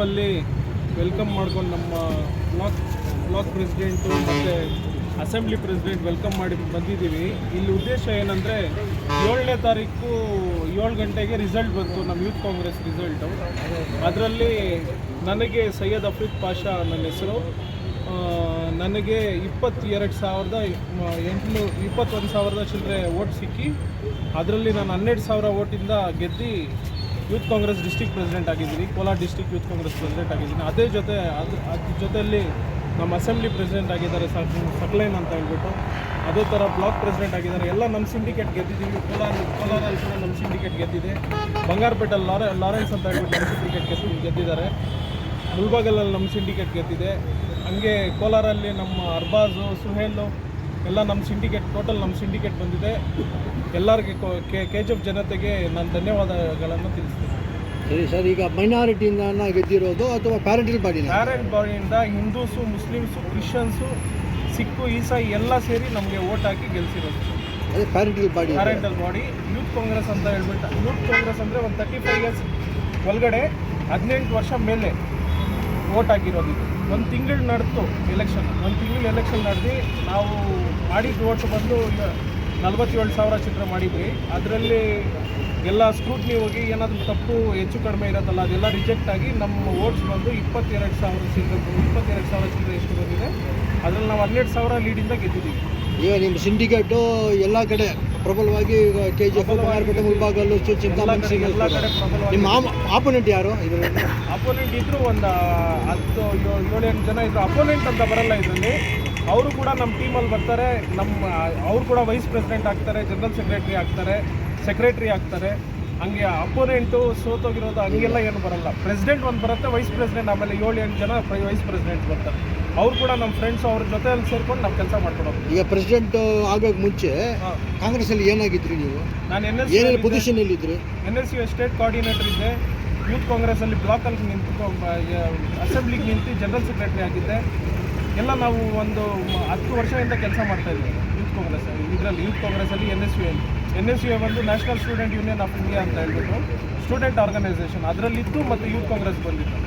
ಅಲ್ಲಿ ವೆಲ್ಕಮ್ ಮಾಡ್ಕೊಂಡು ನಮ್ಮ ಬ್ಲಾಕ್ ಪ್ರೆಸಿಡೆಂಟು ಮತ್ತು ಅಸೆಂಬ್ಲಿ ಪ್ರೆಸಿಡೆಂಟ್ ವೆಲ್ಕಮ್ ಮಾಡಿ ಬಂದಿದ್ದೀವಿ. ಇಲ್ಲಿ ಉದ್ದೇಶ ಏನಂದರೆ 7ನೇ ತಾರೀಕು 7 ಗಂಟೆಗೆ ರಿಸಲ್ಟ್ ಬಂತು, ನಮ್ಮ ಯೂತ್ ಕಾಂಗ್ರೆಸ್ ರಿಸಲ್ಟು. ಅದರಲ್ಲಿ ನನಗೆ ಸೈಯದ್ ಅಫ್ರೀದ್ ಪಾಷಾ ನನ್ನ ಹೆಸರು. ನನಗೆ 21,000 ಚಿಲ್ಲರೆ ಓಟ್ ಸಿಕ್ಕಿ ಅದರಲ್ಲಿ ನಾನು 12,000 ಓಟಿಂದ ಗೆದ್ದು ಯೂತ್ ಕಾಂಗ್ರೆಸ್ ಡಿಸ್ಟ್ರಿಕ್ಟ್ ಪ್ರೆಸಿಡೆಂಟ್ ಆಗಿದ್ದೀನಿ, Kolar district youth Congress president ಆಗಿದ್ದೀನಿ. ಅದ್ರ ಜೊತೆಯಲ್ಲಿ ನಮ್ಮ ಅಸೆಂಬ್ಲಿ ಪ್ರೆಸಿಡೆಂಟ್ ಆಗಿದ್ದಾರೆ ಸಕ್ಲೇನ್ ಅಂತ ಹೇಳ್ಬಿಟ್ಟು, ಅದೇ ಥರ ಬ್ಲಾಕ್ ಪ್ರೆಸಿಡೆಂಟ್ ಆಗಿದ್ದಾರೆ. ಎಲ್ಲ ನಮ್ಮ ಸಿಂಡಿಕೇಟ್ ಗೆದ್ದಿದ್ದೀವಿ. ಕೋಲಾರಲ್ಲಿ ಕೂಡ ನಮ್ಮ ಸಿಂಡಿಕೇಟ್ ಗೆದ್ದಿದೆ. ಬಂಗಾರಪೇಟೆಲ್ಲಿ ಲಾರೆನ್ಸ್ ಅಂತ ಹೇಳ್ಬಿಟ್ಟು ನಮ್ಮ ಸಿಂಡಿಕೇಟ್ ಗೆದ್ದಿದ್ದಾರೆ. ಮುಲ್ಬಾಗಲಲ್ಲಿ ನಮ್ಮ ಸಿಂಡಿಕೇಟ್ ಗೆದ್ದಿದೆ. ಹಂಗೆ ಕೋಲಾರಲ್ಲಿ ನಮ್ಮ ಅರ್ಬಾಜು, ಸುಹೇಲು ಎಲ್ಲ ನಮ್ಮ ಸಿಂಡಿಕೇಟ್, ಟೋಟಲ್ ನಮ್ಮ ಸಿಂಡಿಕೇಟ್ ಬಂದಿದೆ. ಎಲ್ಲರಿಗೆ KGF ಜನತೆಗೆ ನಾನು ಧನ್ಯವಾದಗಳನ್ನು ತಿಳಿಸ್ತೀನಿ. ಸರಿ ಸರ್, ಈಗ ಮೈನಾರಿಟಿಯಿಂದ ಗೆದ್ದಿರೋದು ಅಥವಾ ಪ್ಯಾರೆಂಟಲ್ ಬಾಡಿಯಿಂದ ಹಿಂದೂಸು, ಮುಸ್ಲಿಮ್ಸು, ಕ್ರಿಶ್ಚಿಯನ್ಸು, ಸಿಕ್ಕು, ಈಸಾಯಿ ಎಲ್ಲ ಸೇರಿ ನಮಗೆ ಓಟ್ ಹಾಕಿ ಗೆಲ್ಸಿರೋದು. ಅದೇ ಪ್ಯಾರೆಂಟಲ್ ಬಾಡಿ ಯೂತ್ ಕಾಂಗ್ರೆಸ್ ಅಂತ ಹೇಳ್ಬಿಟ್ಟು. ಯೂತ್ ಕಾಂಗ್ರೆಸ್ ಅಂದರೆ ಒಂದು 35 ಇಯರ್ಸ್ ಒಳಗಡೆ 18 ವರ್ಷ ಮೇಲೆ ಓಟ್ ಹಾಕಿರೋದು. ಒಂದು ತಿಂಗಳು ನಡೆದು ಎಲೆಕ್ಷನ್ ನಡೆದು ನಾವು ಮಾಡಿದ ಓಟ್ ಬಂದು 47,000 ಚಿಲ್ಲರೆ ಮಾಡಿದ್ವಿ. ಅದರಲ್ಲಿ ಎಲ್ಲ ಸ್ಕ್ರೂಟ್ನಿ ಹೋಗಿ ಏನಾದರೂ ತಪ್ಪು ಹೆಚ್ಚು ಕಡಿಮೆ ಇರೋದಲ್ಲ ಅದೆಲ್ಲ ರಿಜೆಕ್ಟ್ ಆಗಿ ನಮ್ಮ ಓಟ್ಸ್ ಬಂದು 22,000 ಚಿಲ್ಲರೆ ಎಷ್ಟು ಬಂದಿದೆ. ಅದರಲ್ಲಿ ನಾವು 12,000 ಲೀಡಿಂದ ಗೆದ್ದಿದ್ದೀವಿ. ಈಗ ನಿಮ್ಮ ಸಿಂಡಿಕೇಟು ಎಲ್ಲ ಕಡೆ ಪ್ರಬಲವಾಗಿ KGF, ಬಂಗಾರಪೇಟೆ, ಮುಲ್ಬಾಗಲು, ಎಲ್ಲ ಕಡೆ ಪ್ರಬಲವಾಗಿ. ನಿಮ್ಮ ಆಪೋನೆಂಟ್ ಯಾರು? ಅಪೋನೆಂಟ್ ಇದ್ದರು ಒಂದು 10-7 ಜನ ಇದ್ದರು. ಅಪೋನೆಂಟ್ ಅಂತ ಬರಲ್ಲ ಇದರಲ್ಲಿ. ಅವರು ಕೂಡ ನಮ್ಮ ಟೀಮಲ್ಲಿ ಬರ್ತಾರೆ. ಅವರು ಕೂಡ ವೈಸ್ ಪ್ರೆಸಿಡೆಂಟ್ ಆಗ್ತಾರೆ, ಜನರಲ್ ಸೆಕ್ರೆಟರಿ ಆಗ್ತಾರೆ. ಹಂಗೆ ಅಪೋನೆಂಟು ಸೋತೋಗಿರೋದು ಹಂಗೆಲ್ಲ ಏನು ಬರಲ್ಲ. ಪ್ರೆಸಿಡೆಂಟ್ ಒಂದು ಬರುತ್ತೆ, ವೈಸ್ ಪ್ರೆಸಿಡೆಂಟ್, ಆಮೇಲೆ 7-8 ಜನ ವೈಸ್ ಪ್ರೆಸಿಡೆಂಟ್ ಬರ್ತಾರೆ. ಅವ್ರು ಕೂಡ ನಮ್ಮ ಫ್ರೆಂಡ್ಸ್, ಅವ್ರ ಜೊತೆಯಲ್ಲಿ ಸೇರ್ಕೊಂಡು ನಾವು ಕೆಲಸ ಮಾಡ್ಕೊಡೋದು. ಈಗ ಪ್ರೆಸಿಡೆಂಟ್ ಆಗೋಕ್ಕೆ ಮುಂಚೆ ಕಾಂಗ್ರೆಸ್ಸಲ್ಲಿ ಏನಾಗಿದ್ರಿ ನೀವು? ನಾನು ಏನೇನು ಪೊಸಿಷನಲ್ಲಿದ್ರಿ? NSU ಸ್ಟೇಟ್ ಕೋಆರ್ಡಿನೇಟರ್ ಇದ್ದೆ. ಯೂತ್ ಕಾಂಗ್ರೆಸ್ಸಲ್ಲಿ ಬ್ಲಾಕಲ್ಲಿ ನಿಂತು, ಅಸೆಂಬ್ಲಿಗೆ ನಿಂತು ಜನರಲ್ ಸೆಕ್ರೆಟರಿ ಆಗಿದ್ದೆ. ಎಲ್ಲ ನಾವು ಒಂದು 10 ವರ್ಷದಿಂದ ಕೆಲಸ ಮಾಡ್ತಾಯಿದ್ವಿ ಯೂತ್ ಕಾಂಗ್ರೆಸ್ಸಲ್ಲಿ. NSU ಬಂದು national student union of India ಅಂತ ಹೇಳ್ಬಿಟ್ಟು ಸ್ಟೂಡೆಂಟ್ ಆರ್ಗನೈಸೇಷನ್, ಅದರಲ್ಲಿದ್ದು ಮತ್ತು ಯೂತ್ ಕಾಂಗ್ರೆಸ್ ಬಂದಿತ್ತು.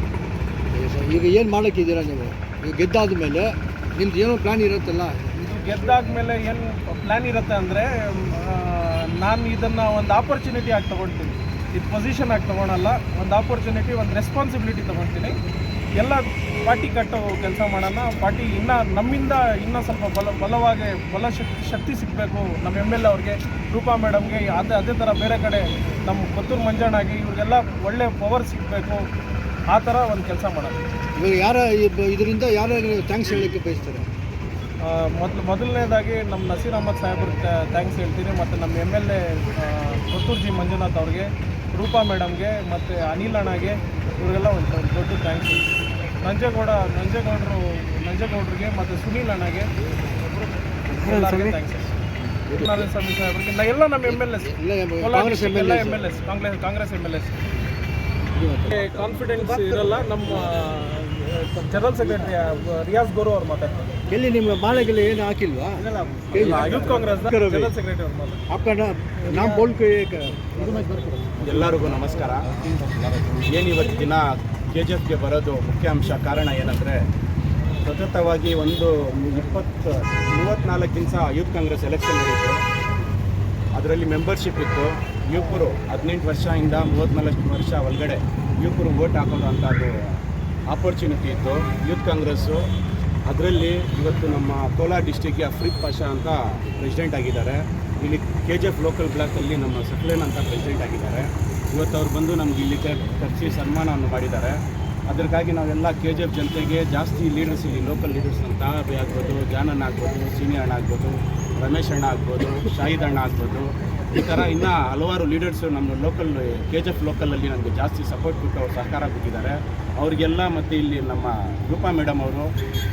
ಈಗ ಏನು ಮಾಡೋಕ್ಕಿದ್ದೀರಾ ನೀವು? ಈಗ ಗೆದ್ದಾದ ಮೇಲೆ ನಿಮ್ದು ಏನೋ ಪ್ಲ್ಯಾನ್ ಇರುತ್ತಲ್ಲ? ಇದು ಗೆದ್ದಾದ ಮೇಲೆ ಏನು ಪ್ಲ್ಯಾನ್ ಇರುತ್ತೆ ಅಂದರೆ, ನಾನು ಇದನ್ನು ಒಂದು ಆಪರ್ಚುನಿಟಿ ಆಗಿ ತೊಗೊಳ್ತೀನಿ. ಇದು ಪೊಸಿಷನ್ ಆಗಿ ತೊಗೊಳಲ್ಲ, ಒಂದು ಆಪರ್ಚುನಿಟಿ, ಒಂದು ರೆಸ್ಪಾನ್ಸಿಬಿಲಿಟಿ ತೊಗೊಳ್ತೀನಿ. ಎಲ್ಲ ಪಾರ್ಟಿ ಕಟ್ಟೋ ಕೆಲಸ ಮಾಡೋಣ. ಪಾರ್ಟಿ ನಮ್ಮಿಂದ ಇನ್ನೂ ಸ್ವಲ್ಪ ಶಕ್ತಿ ಸಿಗಬೇಕು. ನಮ್ಮ MLA ಅವ್ರಿಗೆ, ರೂಪಾ ಮೇಡಮ್ಗೆ, ಅದೇ ಥರ ಬೇರೆ ಕಡೆ ನಮ್ಮ ಕೊತ್ತೂರು ಮಂಜಣ್ಣಾಗಿ ಇವ್ರಿಗೆಲ್ಲ ಒಳ್ಳೆ ಪವರ್ ಸಿಗಬೇಕು. ಆ ಥರ ಒಂದು ಕೆಲಸ ಮಾಡೋಣ. ಇವಾಗ ಇದರಿಂದ ಯಾರು ಥ್ಯಾಂಕ್ಸ್ ಹೇಳಲಿಕ್ಕೆ ಬಯಸ್ತಾರೆ? ಮೊದಲನೇದಾಗಿ ನಮ್ಮ ನಸೀರ್ ಅಹಮದ್ ಸಾಹೇಬ್ರಿಗೆ ಥ್ಯಾಂಕ್ಸ್ ಹೇಳ್ತೀನಿ. ಮತ್ತು ನಮ್ಮ MLA ಕೊತ್ತೂರು ಜಿ ಮಂಜುನಾಥ್ ಅವ್ರಿಗೆ, ರೂಪಾ ಮೇಡಮ್ಗೆ, ಮತ್ತು ಅನಿಲ್ ಅಣ್ಣಗೆ, ಇವರಿಗೆಲ್ಲ ಒಂದು ದೊಡ್ಡ ಥ್ಯಾಂಕ್ಸ್. ನಂಜೇಗೌಡರಿಗೆ ಮತ್ತು ಸುನೀಲ್ ಅಣ್ಣಗೆ ಎಲ್ಲರಿಗೆ ಥ್ಯಾಂಕ್ಸ್. ಸ್ವಾಮಿ ಸಾಹೇಬ್ರಿಗೆ ಎಲ್ಲ ನಮ್ಮ MLAs, ಕಾಂಗ್ರೆಸ್ MLAs ಕಾನ್ಫಿಡೆನ್ಸ್ ಇರಲ್ಲ. ನಮ್ಮ ಜನರಲ್ ಸೆಕ್ರೆಟರಿ ರಿಯಾಜ್ ಗೋರು ಅವ್ರು ಮಾತಾಡ್ತಾರೆ. ಎಲ್ಲಿ ನಿಮ್ಮ ಮಾಲೆಗೆಲ್ಲ ಏನು ಹಾಕಿಲ್ವಾ? ಯೂತ್ ಕಾಂಗ್ರೆಸ್ ಜನರಲ್ ಸೆಕ್ರೆಟರಿ ಅವ್ರು ಮಾತಾಡ್ತಾರೆ. ಎಲ್ಲರಿಗೂ ನಮಸ್ಕಾರ. ಏನಿವತ್ತು ದಿನ KGFಗೆ ಬರೋದು ಮುಖ್ಯ ಅಂಶ ಕಾರಣ ಏನಂದರೆ, ಸತತವಾಗಿ ಒಂದು 34 ದಿವಸ ಯೂತ್ ಕಾಂಗ್ರೆಸ್ ಎಲೆಕ್ಷನ್ ನಡೀತು. ಅದರಲ್ಲಿ ಮೆಂಬರ್ಶಿಪ್ ಇತ್ತು. ಯುವಕರು 18 ವರ್ಷದಿಂದ 34 ವರ್ಷ ಒಳಗಡೆ ಯುವಕರು ವೋಟ್ ಹಾಕೋದು ಅಂಥದ್ದು ಆಪರ್ಚುನಿಟಿ ಇತ್ತು ಯೂತ್ ಕಾಂಗ್ರೆಸ್ಸು. ಅದರಲ್ಲಿ ಇವತ್ತು ನಮ್ಮ ಕೋಲಾರ ಡಿಸ್ಟಿಕ್ಗೆ ಅಫ್ರೀದ್ ಪಾಷಾ ಅಂತ ಪ್ರೆಸಿಡೆಂಟ್ ಆಗಿದ್ದಾರೆ. ಇಲ್ಲಿ KGF ಲೋಕಲ್ ಬ್ಲಾಕಲ್ಲಿ ನಮ್ಮ ಸಕ್ಲೇನ್ ಅಂತ ಪ್ರೆಸಿಡೆಂಟ್ ಆಗಿದ್ದಾರೆ. ಇವತ್ತು ಅವ್ರು ಬಂದು ನಮ್ಗೆ ಇಲ್ಲಿ ಕರೆಸಿ ಸನ್ಮಾನವನ್ನು ಮಾಡಿದ್ದಾರೆ. ಅದಕ್ಕಾಗಿ ನಾವೆಲ್ಲ KGF ಜನತೆಗೆ ಜಾಸ್ತಿ ಲೀಡರ್ಸ್, ಇಲ್ಲಿ ಲೋಕಲ್ ಲೀಡರ್ಸ್ ನಮ್ಮ ತಾವೇ ಆಗ್ಬೋದು, ಜಾನಣ್ಣ ಆಗ್ಬೋದು, ಸೀನಿಯರ್ ಅಣ್ಣ ಆಗ್ಬೋದು, ರಮೇಶ್ ಅಣ್ಣ ಆಗ್ಬೋದು, ಶಾಹಿದ್ ಅಣ್ಣ ಆಗ್ಬೋದು, ಈ ಥರ ಇನ್ನೂ ಹಲವಾರು ಲೀಡರ್ಸು ನಮ್ಮ KGF ಲೋಕಲಲ್ಲಿ ನಮಗೆ ಜಾಸ್ತಿ ಸಪೋರ್ಟ್ ಕೊಟ್ಟು ಅವ್ರು ಸಹಕಾರ ಕೊಟ್ಟಿದ್ದಾರೆ. ಅವರಿಗೆಲ್ಲ ಮತ್ತು ಇಲ್ಲಿ ನಮ್ಮ ರೂಪಾ ಮೇಡಮ್ ಅವರು,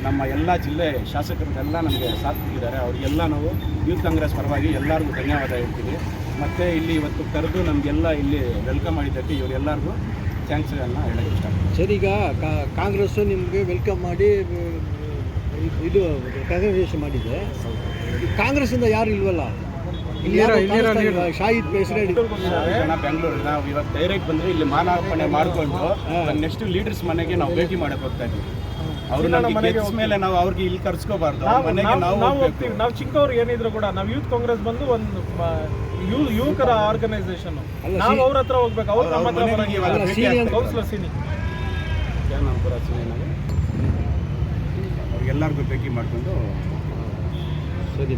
ನಮ್ಮ ಎಲ್ಲ ಜಿಲ್ಲೆ ಶಾಸಕರಿಗೆಲ್ಲ ನಮಗೆ ಸಾಥ್ ಕೊಟ್ಟಿದ್ದಾರೆ. ಅವರಿಗೆಲ್ಲ ನಾವು ಯೂತ್ ಕಾಂಗ್ರೆಸ್ ಪರವಾಗಿ ಎಲ್ಲರಿಗೂ ಧನ್ಯವಾದ ಹೇಳ್ತೀವಿ. ಮತ್ತು ಇಲ್ಲಿ ಇವತ್ತು ಕರೆದು ನಮಗೆಲ್ಲ ಇಲ್ಲಿ ವೆಲ್ಕಮ್ ಮಾಡಿದ್ದಕ್ಕೆ ಇವರೆಲ್ಲರಿಗೂ ಥ್ಯಾಂಕ್ಸನ್ನು ಹೇಳೋಕ್ಕೆ ಇಷ್ಟಪಡ್ತೀನಿ. ಸರ್, ಈಗ ಕಾಂಗ್ರೆಸ್ಸು ನಿಮಗೆ ವೆಲ್ಕಮ್ ಮಾಡಿ ಇದು ಕಂಗ್ರ್ಯಾಚುಲೇಷನ್ ಮಾಡಿದೆ. ಕಾಂಗ್ರೆಸ್ಸಿಂದ ಯಾರು ಇಲ್ವಲ್ಲ? ಇಲ್ಲಿ ಯಾರು ಕಾಣಿಸ್ತಾ ಇಲ್ವಾ? ಶಾಹಿದ್ ಹೆಸರು ಹೇಳಿ. ಜನ ಬೆಂಗಳೂರು ನಾವು ಇವಾಗ ಡೈರೆಕ್ಟ್ ಬಂದ್ರೆ ಇಲ್ಲಿ ಮಾನಾರ್ಪಣೆ ಮಾಡಿಕೊಂಡು ನೆಕ್ಸ್ಟ್ ಲೀಡರ್ಸ್ ಮನೆಗೆ ನಾವು ಭೇಟಿ ಮಾಡಕ್ ಹೋಗ್ತಾ ಇದ್ದೀವಿ. ಅವ್ರು ನಮಗೆ ಗೆದ್ದ ಮೇಲೆ ನಾವು ಅವ್ರಿಗೆ ಇಲ್ಲಿ ಕರ್ಸ್ಕೋಬಾರ್ದು, ಮನೆಗೆ ನಾವು ಹೋಗ್ತೀವಿ. ನಾವು ಚಿಕ್ಕವ್ರು ಏನಿದ್ರು ಕೂಡ ನಾವು ಯೂತ್ ಕಾಂಗ್ರೆಸ್ ಬಂದು ಒಂದು ಯುವಕರ ಆರ್ಗನೈಸೇಷನ್. ನಾವು ಅವ್ರ ಹತ್ರ ಹೋಗ್ಬೇಕು, ಅವ್ರು ನಮ್ಮ ಹತ್ರ ಕೌನ್ಸಿಲರ್ ಸೀನಿ ಅವ್ರಿಗೆಲ್ಲರಿಗೂ ಭೇಟಿ ಮಾಡಿಕೊಂಡು ಸರಿ.